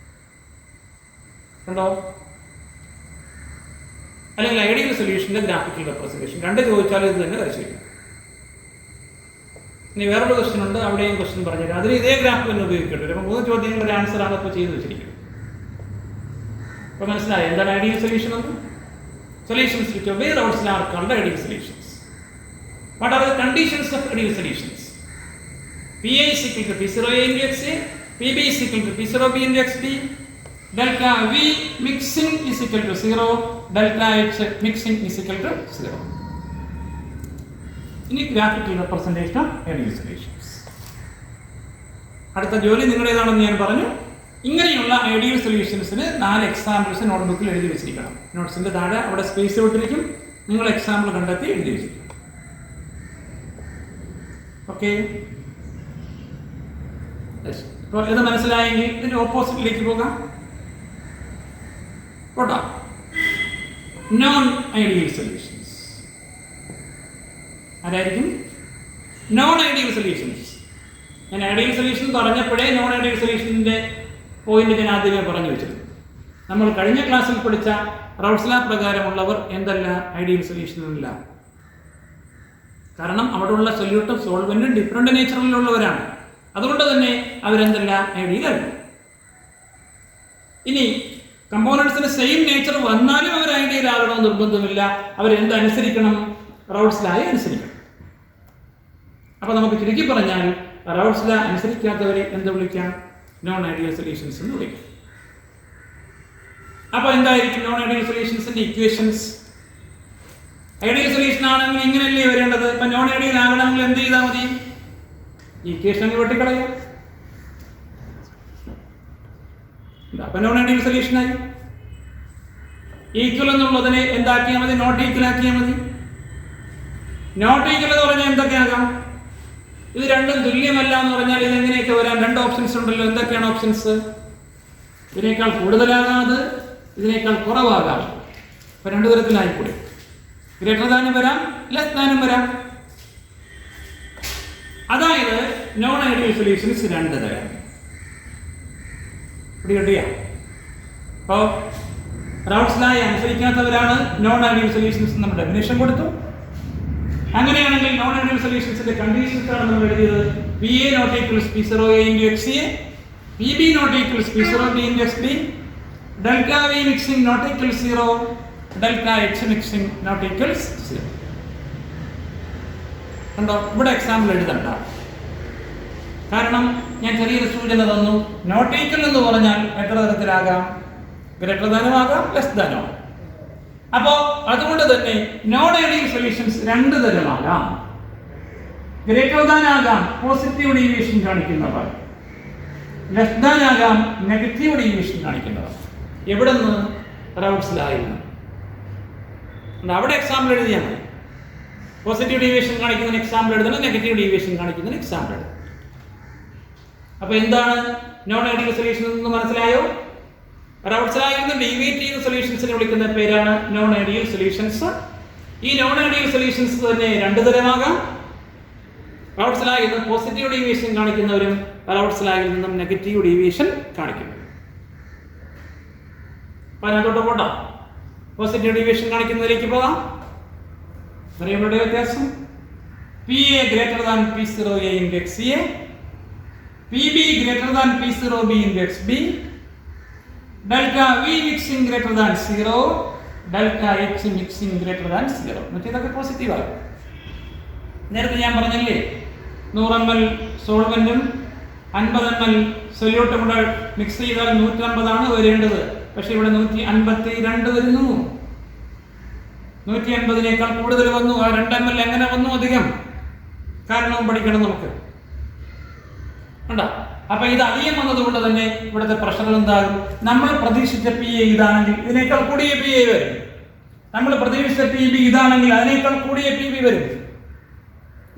Speaker 1: കണ്ടോ? അല്ലെങ്കിൽ ഐഡിയൽ സൊല്യൂഷന്റെ ഗ്രാഫിക്കൽ റെപ്രസെന്റേഷൻ. രണ്ട് ചോദിച്ചാൽ ഇത് തന്നെ വരച്ചിരിക്കും. ഇനി വേറൊരു ക്വസ്റ്റ്യൻ ഉണ്ട്, അവിടെയും ക്വസ്റ്റ്യൻ പറഞ്ഞുതരാം. അതിന് ഇതേ ഗ്രാഫ് തന്നെ ഉപയോഗിക്കേണ്ടി വരും. അപ്പോൾ 3 ചോദ്യങ്ങളുടെ ആൻസർ ആണ് ഇപ്പോൾ ചെയ്ത് വെച്ചിരിക്കുന്നത്. അപ്പോൾ മനസ്സിലായി എന്താണ് ഐഡിയൽ സൊല്യൂഷൻ എന്ന്? Solutions which obey Raoult's law are called ideal solutions. What are the conditions of ideal solutions? PA is equal to P0A into XA, PB is equal to P0B into XB, delta V mixing is equal to 0, delta H mixing is equal to 0. ഇനി graphical representation of ideal solutions. അടുത്ത ജോലി നിങ്ങളുടേതാണെന്ന് ഞാൻ പറഞ്ഞു. ഇങ്ങനെയുള്ള ideal സൊല്യൂഷൻസിന് 4 examples നോട്ട്ബുക്കിൽ എഴുതി വെച്ചിരിക്കണം. നോട്ട്സിന്റെ താഴെ അവിടെ സ്പേസ് വിട്ടിരിക്കും. നിങ്ങൾ എക്സാമ്പിൾ കണ്ടെത്തി എഴുതി വെച്ചിരിക്കണം. ഓക്കെ, ഇപ്പോൾ ഇത് മനസ്സിലായെങ്കിൽ ഇതിന്റെ ഓപ്പോസിറ്റിലേക്ക് പോകാം. കേട്ടോ, നോൺ ഐഡിയൽ സൊല്യൂഷൻസ്. ആരായിരിക്കും നോൺ ഐഡിയൽ സൊല്യൂഷൻസ്? ഞാൻ ഐഡിയൽ സൊല്യൂഷൻ പറഞ്ഞപ്പോഴേ നോൺ ഐഡിയൽ സൊല്യൂഷന്റെ പോയിന്റ് ഞാൻ ആദ്യമേ പറഞ്ഞു വെച്ചിരുന്നു. നമ്മൾ കഴിഞ്ഞ ക്ലാസ്സിൽ പഠിച്ച റൗൾട്ട്സ് ലാ പ്രകാരമുള്ളവർ എന്തല്ല ഐഡിയൽ സൊല്യൂഷനല്ല. കാരണം അവിടെയുള്ള സൊല്യൂട്ടും സോൾവെന്റും ഡിഫറെന്റ് നേച്ചറിലുള്ളവരാണ്. അതുകൊണ്ട് തന്നെ അവരെന്തല്ല ഐഡിയൽ അല്ല. ഇനി കമ്പോണൻസിന് സെയിം നേച്ചർ വന്നാലും അവർ ഐഡിയൽ ആകണമെന്ന് നിർബന്ധമില്ല. അവരെന്തനുസരിക്കണം? റൗൾട്ട്സ് ലായെ അനുസരിക്കണം. അപ്പൊ നമുക്ക് ചുരുക്കി പറഞ്ഞാൽ റൗൾട്ട്സ് ലാ അനുസരിക്കാത്തവരെ എന്ത് വിളിക്കാം? നോൺ ഐഡിയൽ സൊല്യൂഷൻസ് എന്ന് വിളിക്കാം. അപ്പൊ എന്തായിരിക്കും നോൺ ഐഡിയൽ സൊല്യൂഷൻസിന്റെ ഇക്വേഷൻസ്? ഐഡിയൽ സൊല്യൂഷൻ ആണെങ്കിൽ ഇങ്ങനെയല്ലേ വരേണ്ടത്. ഇപ്പൊ നോൺ ഐഡിയൽ ആകണമെങ്കിൽ എന്ത് ചെയ്താൽ മതി? ഇക്വേഷൻ അങ്ങ് വെട്ടിക്കളയാം. അപ്പൊ നോൺ ഐഡിയൽ സൊല്യൂഷനായി. ഈക്വൽ എന്നുള്ളതിനെ എന്താക്കിയാൽ മതി? നോട്ട് ഈക്വൽ ആക്കിയാൽ മതി. നോട്ട് ഈക്വൽ എന്ന് പറഞ്ഞാൽ എന്തൊക്കെയാകാം? ഇത് രണ്ടും തുല്യമല്ല എന്ന് പറഞ്ഞാൽ ഇതെങ്ങനെയൊക്കെ വരാൻ? 2 ഓപ്ഷൻസ് ഉണ്ടല്ലോ. എന്തൊക്കെയാണ് ഓപ്ഷൻസ്? ഇതിനേക്കാൾ കൂടുതലാകാതെ, ഇതിനേക്കാൾ കുറവാകാം. അപ്പൊ 2 തരത്തിലായിക്കൂടെ? ഗ്രേറ്റർ ദാനും വരാം, ലെസ് ദാനും വരാം. അതായത് നോൺ ഐഡിയൽ സൊല്യൂഷൻസ് 2 തരം. കിട്ടിയ അപ്പോൾ റൗൾട്ട്സ് ലായെ അനുസരിക്കാത്തവരാണ് നോൺ ഐഡിയൽ സൊല്യൂഷൻസ് നമ്മൾ ഡെഫിനേഷൻ കൊടുത്തു. അങ്ങനെയാണെങ്കിൽ നോൺ ഐഡിയൽ സൊല്യൂഷൻസിന്റെ കണ്ടീഷൻസ് ആണ് നമ്മൾ എഴുതിയത്. PA not equals P0A into XA, PB not equals P0B into XB, delta V mixing not equals 0, delta H mixing not equals 0. കണ്ടോ, ഇവിടെ എക്സാമ്പിൾ എഴുതണ്ട. കാരണം ഞാൻ ചെറിയൊരു സൂചന തന്നു. നോട്ട് ഈക്വൽ എന്ന് പറഞ്ഞാൽ എത്ര തരത്തിലാകാം? ഗ്രേറ്റർ ദാനും ആകാം, ലെസ് ദാനും ആകാം. അപ്പോ അതുകൊണ്ട് തന്നെ നോൺ ഐഡിയൽ സൊല്യൂഷൻസ് രണ്ട് തരമാകാം. ഗ്രേറ്റർ ദാൻ ആകാം പോസിറ്റീവ് ഡീവിയേഷൻ കാണിക്കുന്നവർ, ലെസ് ദാൻ ആകാം നെഗറ്റീവ് ഡീവിയേഷൻ കാണിക്കുന്നവർ. എവിടെ നിന്ന്? റൗട്ട്സിലായിരുന്നു. അവിടെ എക്സാമ്പിൾ എഴുതിയാൽ മതി. പോസിറ്റീവ് ഡീവിയേഷൻ കാണിക്കുന്നതിന് എക്സാമ്പിൾ എഴുതണം, നെഗറ്റീവ് ഡീവിയേഷൻ കാണിക്കുന്നതിന് എക്സാമ്പിൾ എഴുതണം. അപ്പൊ എന്താണ് നോൺ ഐഡിയൽ സൊല്യൂഷൻ എന്ന് മനസ്സിലായോ? റൗട്ട്സിലായിരുന്ന ഡീവിയേറ്റ് ചെയ്യുന്ന സൊല്യൂഷൻസിനെ വിളിക്കുന്ന പേരാണ് നോൺ ഐഡിയൽ സൊല്യൂഷൻസ്. ഈ നോൺ ഐഡിയൽ സൊല്യൂഷൻസ് തന്നെ രണ്ട് തരമാകാം. റൗട്ട്സിലായിൽ നിന്ന് പോസിറ്റീവ് ഡീവിയേഷൻ കാണിക്കുന്നവരും റൗട്ട്സിലായിൽ നിന്നും നെഗറ്റീവ് ഡീവിയേഷൻ കാണിക്കുന്നു. അപ്പൊ അതിനകത്തോട്ട് പോട്ടാം. പോസിറ്റീവ് ഡീവിയേഷൻ കാണിക്കുന്നതിലേക്ക് പോകാം. variable വ്യത്യാസം PA greater than P0A into XA, PB greater than P0B into XB, delta V mixing greater than 0, delta H mixing greater than 0. മറ്റേതൊക്കെ പോസിറ്റീവ് ആണ്. നേരത്തെ ഞാൻ പറഞ്ഞല്ലേ 100 ml സോൾവെന്റും 50 ml സൊല്യൂട്ടും കൂടെ മിക്സ് ചെയ്താൽ 150 ആണ് വരേണ്ടത്. പക്ഷെ ഇവിടെ 152 വരുന്നു. 150നേക്കാൾ കൂടുതൽ വന്നു. ആ 2 ml എങ്ങനെ വന്നു അധികം? കാരണവും പഠിക്കണം നമുക്ക്. ഉണ്ടോ? അപ്പൊ ഇത് അധികം വന്നതുകൊണ്ട് തന്നെ ഇവിടുത്തെ പ്രഷർ എന്താകും? നമ്മൾ പ്രതീക്ഷിച്ച PA ഇതാണെങ്കിൽ ഇതിനേക്കാൾ കൂടിയ PA വരും. നമ്മൾ പ്രതീക്ഷിച്ച PB ഇതാണെങ്കിൽ അതിനേക്കാൾ കൂടിയ PB വരും.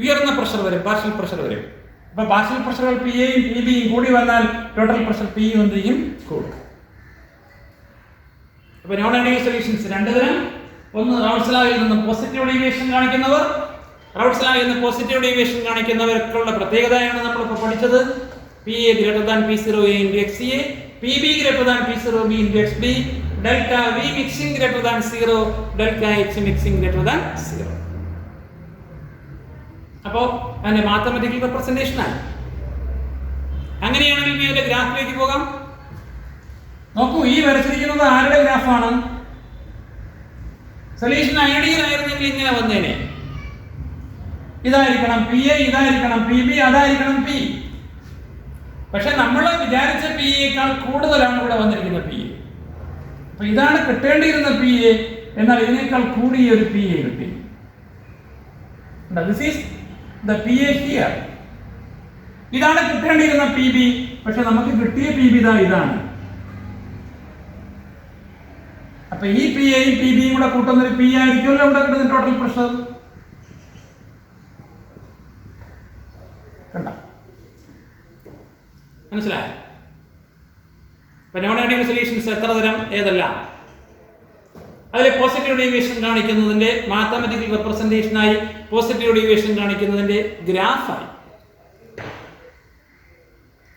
Speaker 1: ഉയർന്ന പ്രഷർ വരും, പാർഷ്യൽ പ്രഷർ വരും. അപ്പൊ പാർഷ്യൽ പ്രഷറുകൾ PAയും PBയും കൂടി വന്നാൽ ടോട്ടൽ പ്രഷർ P എന്ത് ചെയ്യും? കൂടും. അപ്പൊ നോൺ ഐഡിയൽ സൊല്യൂഷൻസ് രണ്ട് തരം. ഒന്ന് റൗട്ട്സിലായിൽ നിന്ന് പോസിറ്റീവ് ഡീവിയേഷൻ കാണിക്കുന്നവർ. റൗട്ട്സിലായിൽ നിന്ന് പോസിറ്റീവ് ഡീവിയേഷൻ കാണിക്കുന്നവർക്കുള്ള പ്രത്യേകതയാണ് നമ്മളിപ്പോൾ പഠിച്ചത്. PA greater than P0A into XA, PB greater than P0B into XB, delta V mixing greater than 0, delta H mixing greater than 0. അപ്പോൾ അതിന്റെ മാത്തമാറ്റിക്കൽ റെപ്രസെന്റേഷൻ ആണ്. അങ്ങനെയാണെങ്കിൽ ഇനി അതിന്റെ ഗ്രാഫിലേക്ക് പോകാം. നോക്കൂ, ഈ വരച്ചിരിക്കുന്നത് ആരുടെ ഗ്രാഫാണ്? സൊല്യൂഷൻ ഐഡിയൽ ആയിരുന്നെങ്കിൽ ഇങ്ങനെ വന്നേനെ. ഇതായിരിക്കണം PA, ഇതായിരിക്കണം PB, അതായിരിക്കണം P. പക്ഷെ നമ്മൾ വിചാരിച്ച PAയേക്കാൾ കൂടുതലാണ് ഇവിടെ വന്നിരിക്കുന്ന PA. അപ്പൊ ഇതാണ് കിട്ടേണ്ടിയിരുന്ന PA, എന്നാൽ ഇതിനേക്കാൾ കൂടിയ ഒരു PA കിട്ടി. This is the PA here. ഇതാണ് കിട്ടേണ്ടിയിരുന്ന PB, പക്ഷെ നമുക്ക് കിട്ടിയ PB ഇതാണ്. അപ്പൊ ഈ PAയും PBയും കൂടെ കൂട്ടുന്നൊരു P ആയിരിക്കുമല്ലോ ഇവിടെ കിട്ടുന്ന ടോട്ടൽ പ്രഷർ. കണ്ട, മനസ്സിലായോ? ഇപ്പൊ നോൺ ഐഡിയൽ സൊല്യൂഷൻസ് എത്ര തരം, ഏതെല്ലാം? അതിൽ പോസിറ്റീവ് ഡീവിയേഷൻ കാണിക്കുന്നതിന്റെ മാത്തമാറ്റിക്കൽ റെപ്രസെന്റേഷനായി പോസിറ്റീവ് ഡീവിയേഷൻ കാണിക്കുന്നതിന്റെ ഗ്രാഫായി.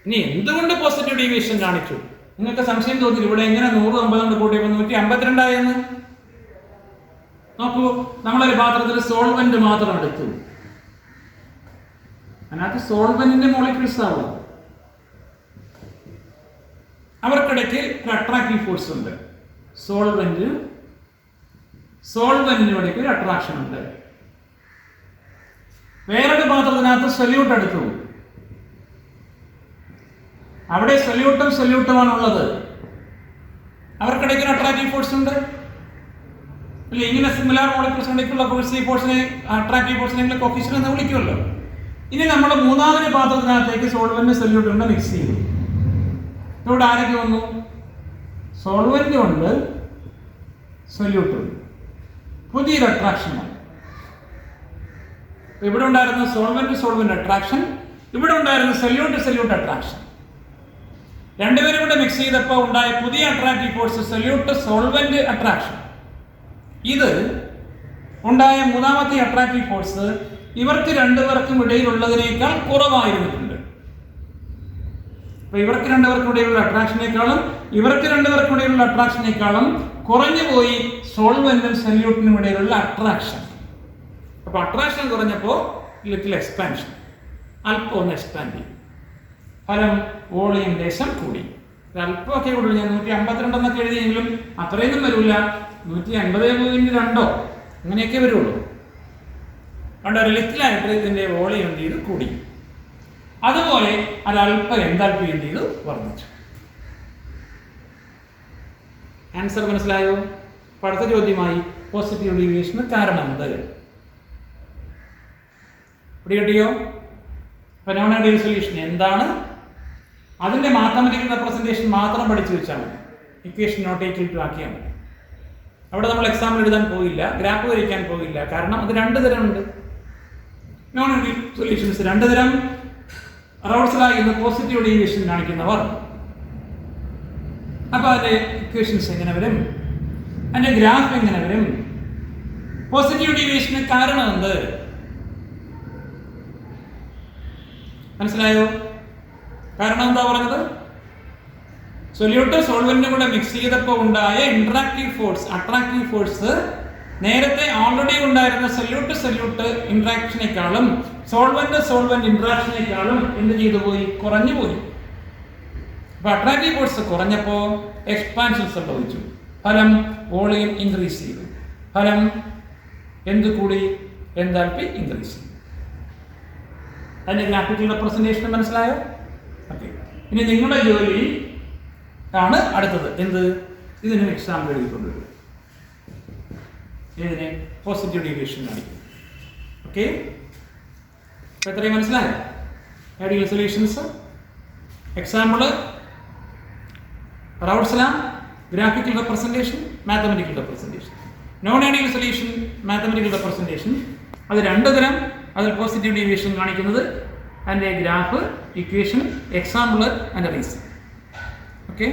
Speaker 1: ഇനി എന്തുകൊണ്ട് പോസിറ്റീവ് ഡീവിയേഷൻ കാണിച്ചു? നിങ്ങൾക്ക് സംശയം തോന്നി ഇവിടെ എങ്ങനെ 150 കൊണ്ട് കൂട്ടിയപ്പോൾ 152 ആയെന്ന്? നോക്കൂ, നമ്മളൊരു പാത്രത്തിൽ സോൾവെന്റ് മാത്രം എടുത്തു. അതിനകത്ത് സോൾവെന്റിന്റെ മോളിക്യൂൾസ് ആവും. അവർക്കിടയ്ക്ക് ഒരു അട്രാക്റ്റീവ് ഫോഴ്സ് ഉണ്ട്. സോൾവെന്റിനും ഇടയ്ക്ക് ഒരു അട്രാക്ഷൻ ഉണ്ട്. വേറൊരു പാത്രത്തിനകത്ത് സൊല്യൂട്ട് എടുത്തു. അവിടെ സൊല്യൂട്ടുമാണ് ഉള്ളത്. അവർക്കിടയ്ക്ക് ഒരു അട്രാക്റ്റീവ് ഫോഴ്സ് ഉണ്ട്. അല്ലെ, ഇങ്ങനെ സിമിലാർ മോളിക്യൂൾസ് ഇടയ്ക്കുള്ള ഫോഴ്സിനെ അട്രാക്റ്റീവ് ഫോഴ്സിനെ കോഫിഷ്യന്റ് എന്ന് വിളിക്കുമല്ലോ. ഇനി നമ്മൾ മൂന്നാമത്തെ പാത്രത്തിനകത്തേക്ക് സോൾവെന്റ് സൊല്യൂട്ട് കൊണ്ട് മിക്സ് ചെയ്തു. ഇവിടെ ആരൊക്കെ വന്നു? സോൾവെന്റ് ഉണ്ട്, സൊല്യൂട്ട് ഉണ്ട്. പുതിയൊരു അട്രാക്ഷൻ ആണ്. ഇവിടെ ഉണ്ടായിരുന്ന സോൾവെന്റ് അട്രാക്ഷൻ, ഇവിടെ ഉണ്ടായിരുന്ന സൊല്യൂട്ട് അട്രാക്ഷൻ. രണ്ടുപേരും കൂടെ മിക്സ് ചെയ്തപ്പോൾ ഉണ്ടായ പുതിയ അട്രാക്റ്റീവ് ഫോഴ്സ് സോൾവെന്റ് അട്രാക്ഷൻ. ഇത് ഉണ്ടായ മൂന്നാമത്തെ അട്രാക്റ്റീവ് ഫോഴ്സ് ഇവർക്ക് രണ്ടുപേർക്കും ഇടയിലുള്ളതിനേക്കാൾ കുറവായിരുന്നിട്ടുണ്ട്. അപ്പൊ ഇവർക്ക് രണ്ടുപേർക്കും ഇടയിലുള്ള അട്രാക്ഷനേക്കാളും ഇവർക്ക് രണ്ടുപേർക്കും ഇടയിലുള്ള അട്രാക്ഷനേക്കാളും കുറഞ്ഞു പോയി സോൾവെന്റും സൊല്യൂട്ടിനും ഇടയിലുള്ള അട്രാക്ഷൻ. അപ്പൊ അട്രാക്ഷൻ കുറഞ്ഞപ്പോൾ ലിറ്റിൽ എക്സ്പാൻഷൻ, അല്പം ഒന്ന് എക്സ്പാൻഡ് ചെയ്യും. ഫലം വോളിയം ദേശം കൂടി. അല്പമൊക്കെ കൂടുതൽ, ഞാൻ 152 എന്നൊക്കെ എഴുതിയെങ്കിലും അത്രയൊന്നും വരില്ല. 150.2 അങ്ങനെയൊക്കെ വരുള്ളൂ. അതുകൊണ്ട് ഒരു ലിറ്റിലായിട്ട് ഇതിൻ്റെ വോളിയം എന്ത് ചെയ്തു? കൂടി. അതുപോലെ ഒരല്പം എൻതാൽപ്പി എന്ത് ചെയ്തു? വർദ്ധിച്ചു. ആൻസർ മനസ്സിലായോ? അടുത്ത ചോദ്യമായി പോസിറ്റീവ് ഡീവിയേഷന് കാരണം എന്ത്? പിടികിട്ടിയോ? അപ്പോൾ നോൺ ഐഡിയൽ സൊല്യൂഷൻ എന്താണ്? അതിൻ്റെ മാത്തമാറ്റിക്കൽ റെപ്രസെൻറ്റേഷൻ മാത്രം പഠിച്ചു വെച്ചാൽ മതി. ഇക്വേഷൻ നോട്ട് ഈക്വൽ ടു ആക്കിയാൽ മതി. അവിടെ നമ്മൾ എക്സാമ്പിൾ എഴുതാൻ പോയില്ല, ഗ്രാഫ് വരയ്ക്കാൻ പോയില്ല. കാരണം അത് 2 തരമുണ്ട്. നോൺ ഐഡിയൽ സൊല്യൂഷൻസ് 2 തരം. റൗൾസ് ഇന്ന് പോസിറ്റീവ് ഡീവിയേഷൻ കാണിക്കുന്നവർ. അപ്പോൾ അതിൻ്റെ ഇക്വേഷൻസ് എങ്ങനെ വരും? അതിൻ്റെ ഗ്രാഫ് എങ്ങനെ വരും? പോസിറ്റീവ് ഡീവിയേഷന് കാരണം എന്ത്? മനസ്സിലായോ? കാരണം എന്താ പറഞ്ഞത്? സൊല്യൂട്ടും സോൾവെന്റും കൂടെ മിക്സ് ചെയ്തപ്പോൾ ഉണ്ടായ ഇന്ററാക്റ്റീവ് ഫോഴ്സ്, അട്രാക്റ്റീവ് ഫോഴ്സ് നേരത്തെ ഓൾറെഡി ഉണ്ടായിരുന്ന സൊല്യൂട്ട് ഇന്ററാക്ഷനേക്കാളും സോൾവെന്റ് ഇന്ററാക്ഷനേക്കാളും എന്ത് ചെയ്തു പോയി? കുറഞ്ഞു പോയി. അപ്പൊ അട്രാക്റ്റീവ് ഫോഴ്സ് കുറഞ്ഞപ്പോൾ എക്സ്പാൻഷൻ സംഭവിച്ചു. ഫലം വോളിയം ഇൻക്രീസ് ചെയ്തു. ഫലം എന്ത് കൂടി? എൻതാൽപ്പി ഇൻക്രീസ് ചെയ്തു. അതിന്റെ ഗ്രാഫിക്കൽ റെപ്രസെന്റേഷൻ മനസ്സിലായോ? ഓക്കെ. ഇനി നിങ്ങളുടെ ജോലി ആണ് അടുത്തത്. എന്ത്? ഇതിന് എക്സാമ്പിൾ എഴുതിക്കൊണ്ടുവരും. ഇതിനെ പോസിറ്റീവ് ഡീവിയേഷൻ കാണിക്കും. ഓക്കെ, എത്രയും മനസ്സിലായോ? Ideal solutions example റൗൾസ് law, graphical representation, mathematical representation. Non ideal solution, mathematical representation, അത് 2 തരം. അതിൽ പോസിറ്റീവ് ഡീവിയേഷൻ കാണിക്കുന്നത്, അതിൻ്റെ ഗ്രാഫ്, ഇക്വേഷൻ, എക്സാമ്പിള്, അതിൻ്റെ റീസൺ. ഓക്കെ.